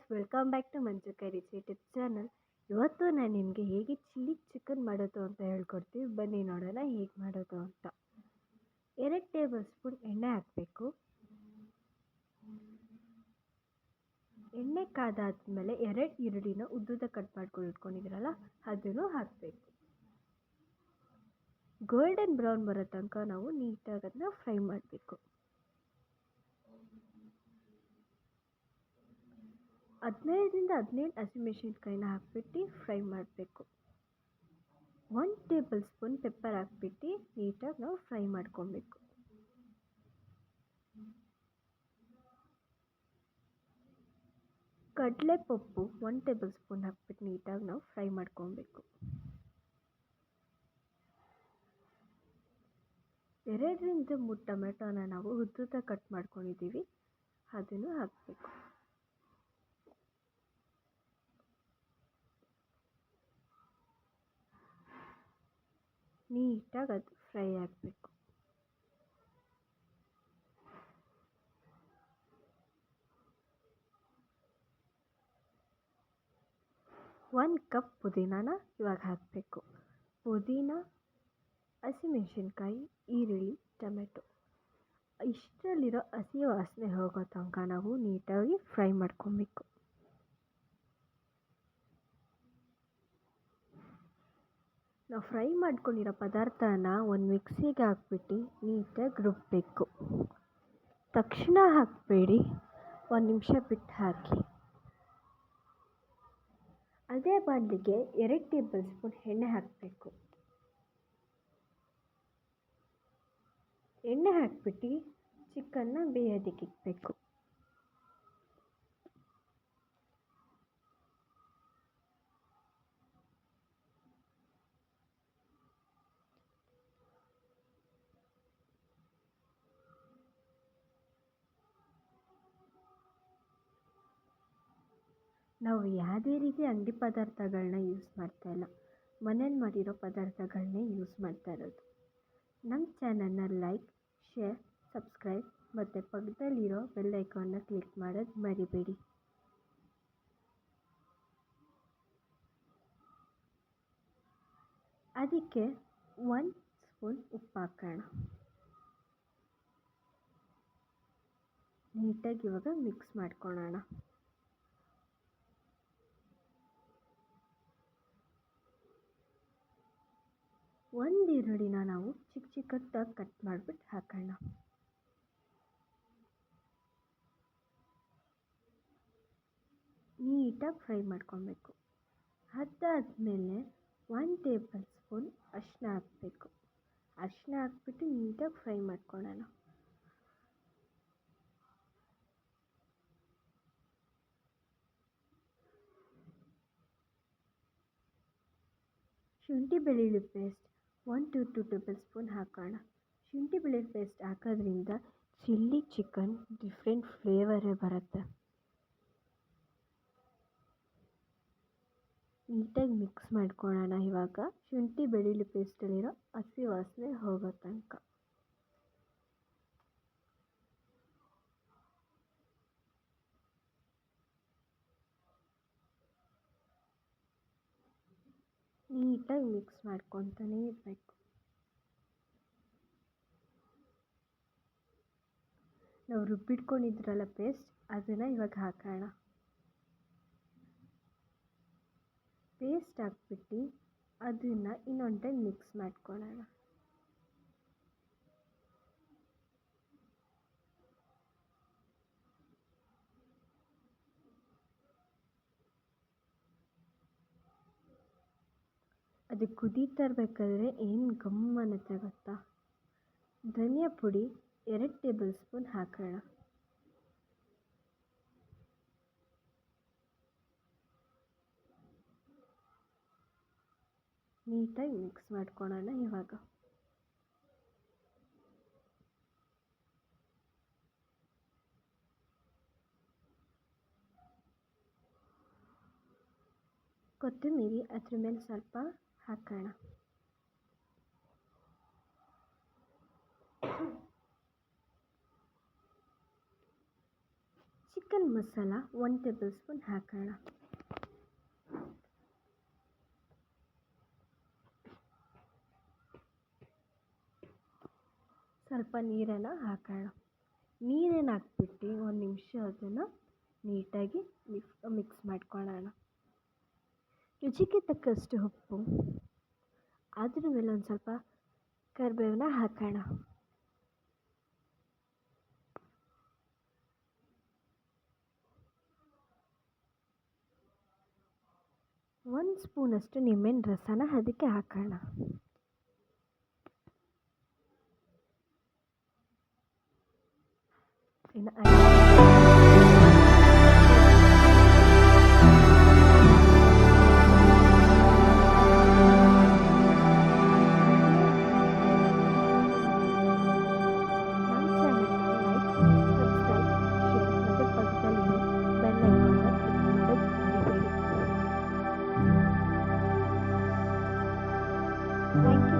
Welcome back to Manju Kari YouTube channel. ಇವತ್ತು ನಾನು ನಿಮಗೆ ಹೇಗೆ ಚಿಲ್ಲಿ ಚಿಕನ್ ಮಾಡೋದು ಅಂತ ಹೇಳ್ಕೊಡ್ತೀವಿ. ಬನ್ನಿ ನೋಡೋಣ ಹೇಗೆ ಮಾಡೋದು ಅಂತ. 2 ಟೇಬಲ್ ಸ್ಪೂನ್ ಎಣ್ಣೆ ಹಾಕಬೇಕು. ಎಣ್ಣೆ ಕಾದಾದ್ಮೇಲೆ 2 ಈರುಳ್ಳಿನ ಉದ್ದುದ ಕಟ್ ಮಾಡ್ಕೊಂಡು ಇಟ್ಕೊಂಡಿದ್ದೀರಲ್ಲ ಅದನ್ನು ಹಾಕಬೇಕು. ಗೋಲ್ಡನ್ ಬ್ರೌನ್ ಬರೋ ತನಕ ನಾವು ನೀಟಾಗಿ ಅದನ್ನ ಫ್ರೈ ಮಾಡಬೇಕು. 15ರಿಂದ 17 ಹಸಿಮೆಣಸಿನ್ಕಾಯಿನ ಹಾಕ್ಬಿಟ್ಟು ಫ್ರೈ ಮಾಡಬೇಕು. 1 ಟೇಬಲ್ ಸ್ಪೂನ್ ಪೆಪ್ಪರ್ ಹಾಕ್ಬಿಟ್ಟು ನೀಟಾಗಿ ನಾವು ಫ್ರೈ ಮಾಡ್ಕೊಬೇಕು. ಕಡಲೆಪಪ್ಪು 1 ಟೇಬಲ್ ಸ್ಪೂನ್ ಹಾಕ್ಬಿಟ್ಟು ನೀಟಾಗಿ ನಾವು ಫ್ರೈ ಮಾಡ್ಕೊಬೇಕು. 2ರಿಂದ 3 ಟೊಮೆಟೊನ ನಾವು ಉದ್ದುದ ಕಟ್ ಮಾಡ್ಕೊಂಡಿದ್ದೀವಿ, ಅದನ್ನು ಹಾಕಬೇಕು. ನೀಟಾಗಿ ಅದು ಫ್ರೈ ಆಗಬೇಕು. ಒಂದು ಕಪ್ ಪುದೀನಾನ ಇವಾಗ ಹಾಕಬೇಕು. ಪುದೀನ, ಹಸಿಮೆಣಸಿನ್ಕಾಯಿ, ಈರುಳ್ಳಿ, ಟೊಮೆಟೊ ಇಷ್ಟರಲ್ಲಿರೋ ಹಸಿ ವಾಸನೆ ಹೋಗೋ ತನಕ ನಾವು ನೀಟಾಗಿ ಫ್ರೈ ಮಾಡ್ಕೊಬೇಕು. ನಾವು ಫ್ರೈ ಮಾಡ್ಕೊಂಡಿರೋ ಪದಾರ್ಥನ ಒಂದು ಮಿಕ್ಸಿಗೆ ಹಾಕ್ಬಿಟ್ಟು ನೀಟಾಗಿ ರುಬ್ಬಬೇಕು. ತಕ್ಷಣ ಹಾಕಬೇಡಿ, 1 ನಿಮಿಷ ಬಿಟ್ಟು ಹಾಕಿ. ಅದೇ ಬಾಣಲಿಗೆ 2 ಟೇಬಲ್ ಸ್ಪೂನ್ ಎಣ್ಣೆ ಹಾಕಬೇಕು. ಎಣ್ಣೆ ಹಾಕ್ಬಿಟ್ಟು ಚಿಕನ್ನ ಬೇಯೋದಕ್ಕೆ ಇಡಬೇಕು. ನಾವು ಯಾವುದೇ ರೀತಿ ಅಂಗಡಿ ಪದಾರ್ಥಗಳನ್ನ ಯೂಸ್ ಮಾಡ್ತಾ ಇಲ್ಲ, ಮನೇಲಿ ಮಾಡಿರೋ ಪದಾರ್ಥಗಳನ್ನೇ ಯೂಸ್ ಮಾಡ್ತಾ ಇರೋದು. ನಮ್ಮ ಚಾನಲ್ನ ಲೈಕ್, ಶೇರ್, ಸಬ್ಸ್ಕ್ರೈಬ್ ಮತ್ತು ಪಕ್ಕದಲ್ಲಿರೋ ಬೆಲ್ ಐಕಾನ್ನ ಕ್ಲಿಕ್ ಮಾಡೋದು ಮರಿಬೇಡಿ. ಅದಕ್ಕೆ 1 ಸ್ಪೂನ್ ಉಪ್ಪು ಹಾಕೋಣ. ನೀಟಾಗಿ ಇವಾಗ ಮಿಕ್ಸ್ ಮಾಡ್ಕೊಳ್ಳೋಣ. ಒಂದು ಈರುಳ್ಳಿನ ನಾವು ಚಿಕ್ಕ ಚಿಕ್ಕದಾಗಿ ಕಟ್ ಮಾಡಿಬಿಟ್ಟು ಹಾಕೋಣ. ನೀಟಾಗಿ ಫ್ರೈ ಮಾಡ್ಕೊಬೇಕು. ಅದಾದಮೇಲೆ 1 ಟೇಬಲ್ ಸ್ಪೂನ್ ಅರಿಶಿನ ಹಾಕಬೇಕು. ಅರಿಶಿನ ಹಾಕ್ಬಿಟ್ಟು ನೀಟಾಗಿ ಫ್ರೈ ಮಾಡ್ಕೊಳ್ಳೋಣ. ಶುಂಠಿ ಬೆಳ್ಳುಳ್ಳಿ ಪೇಸ್ಟ್ 1 to 2 ಟೇಬಲ್ ಸ್ಪೂನ್ ಹಾಕೋಣ. ಶುಂಠಿ ಬೆಳ್ಳುಳ್ಳಿ ಪೇಸ್ಟ್ ಹಾಕೋದ್ರಿಂದ ಚಿಲ್ಲಿ ಚಿಕನ್ ಡಿಫ್ರೆಂಟ್ ಫ್ಲೇವರೇ ಬರುತ್ತೆ. ನೀಟಾಗಿ ಮಿಕ್ಸ್ ಮಾಡ್ಕೊಳ್ಳೋಣ. ಇವಾಗ ಶುಂಠಿ ಬೆಳ್ಳುಳ್ಳಿ ಪೇಸ್ಟಲ್ಲಿರೋ ಹಸಿ ವಾಸನೆ ಹೋಗೋ ತನಕ. ನೀಟಾಗಿ ಮಿಕ್ಸ್ ಮಾಡ್ಕೊತಾನೇ ಇರಬೇಕು. ನಾವು ರುಬ್ಬಿಟ್ಕೊಂಡಿದ್ರಲ್ಲ ಪೇಸ್ಟ್, ಅದನ್ನು ಇವಾಗ ಹಾಕೋಣ. ಪೇಸ್ಟ್ ಹಾಕ್ಬಿಟ್ಟು ಅದನ್ನು ಇನ್ನೊಂದು ಟೈಮ್ ಮಿಕ್ಸ್ ಮಾಡ್ಕೊಳ್ಳೋಣ. ಅದು ಕುದೀತಾ ಇರಬೇಕಾದ್ರೆ ಏನು ಗಮ್ ಅನ್ನತ್ತೆ ಗೊತ್ತಾ? ಧನಿಯಾ ಪುಡಿ 2 ಟೇಬಲ್ ಸ್ಪೂನ್ ಹಾಕೋಣ. ನೀಟಾಗಿ ಮಿಕ್ಸ್ ಮಾಡ್ಕೊಳ್ಳೋಣ. ಇವಾಗ ಕೊತ್ತಂಬರಿ ಅದ್ರ ಮೇಲೆ ಸ್ವಲ್ಪ ಹಾಕೋಣ. ಚಿಕನ್ ಮಸಾಲ 1 ಟೇಬಲ್ ಸ್ಪೂನ್ ಹಾಕೋಣ. ಸ್ವಲ್ಪ ನೀರನ್ನು ಹಾಕೋಣ. ನೀರನ್ನು ಹಾಕ್ಬಿಟ್ಟು 1 ನಿಮಿಷ ಅದನ್ನು ನೀಟಾಗಿ ಮಿಕ್ಸ್ ಮಾಡ್ಕೊಳ್ಳೋಣ. ರುಚಿಗೆ ತಕ್ಕಷ್ಟು ಉಪ್ಪು, ಅದ್ರ ಮೇಲೆ ಒಂದು ಸ್ವಲ್ಪ ಕರಿಬೇವನ್ನ ಹಾಕೋಣ. ಒಂದು ಸ್ಪೂನಷ್ಟು ನಿಂಬೆಹಣ್ಣು ರಸನ ಅದಕ್ಕೆ ಹಾಕೋಣ. ಇನ್ನು Thank you.